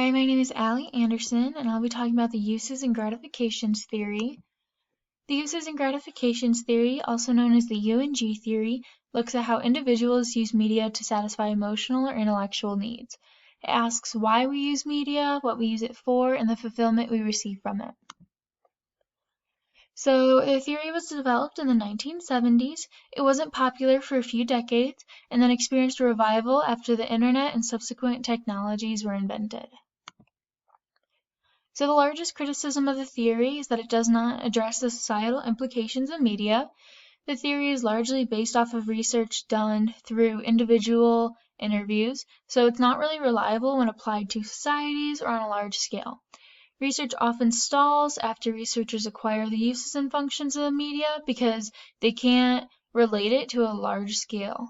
Hi, my name is Allie Anderson, and I'll be talking about the uses and gratifications theory. The uses and gratifications theory, also known as the U and G theory, looks at how individuals use media to satisfy emotional or intellectual needs. It asks why we use media, what we use it for, and the fulfillment we receive from it. So the theory was developed in the 1970s. It wasn't popular for a few decades, and then experienced a revival after the internet and subsequent technologies were invented. So the largest criticism of the theory is that it does not address the societal implications of media. The theory is largely based off of research done through individual interviews, so it's not really reliable when applied to societies or on a large scale. Research often stalls after researchers acquire the uses and functions of the media because they can't relate it to a large scale.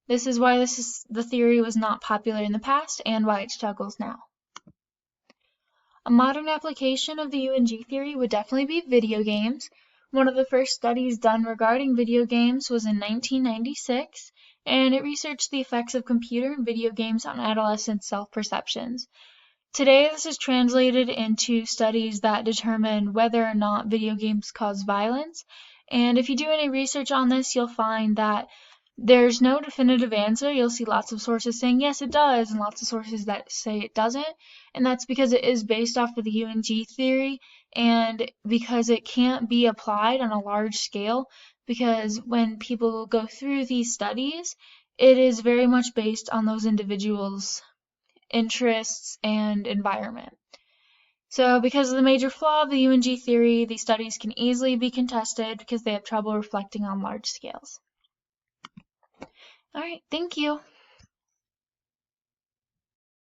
This is why the theory was not popular in the past and why it struggles now. A modern application of the U and G theory would definitely be video games. One of the first studies done regarding video games was in 1996, and it researched the effects of computer and video games on adolescent self-perceptions. Today, this is translated into studies that determine whether or not video games cause violence, and if you do any research on this, you'll find that there's no definitive answer. You'll see lots of sources saying yes, it does, and lots of sources that say it doesn't, and that's because it is based off of the U and G theory, and because it can't be applied on a large scale, because when people go through these studies, it is very much based on those individuals' interests and environment. So because of the major flaw of the U and G theory, these studies can easily be contested because they have trouble reflecting on large scales. All right, thank you.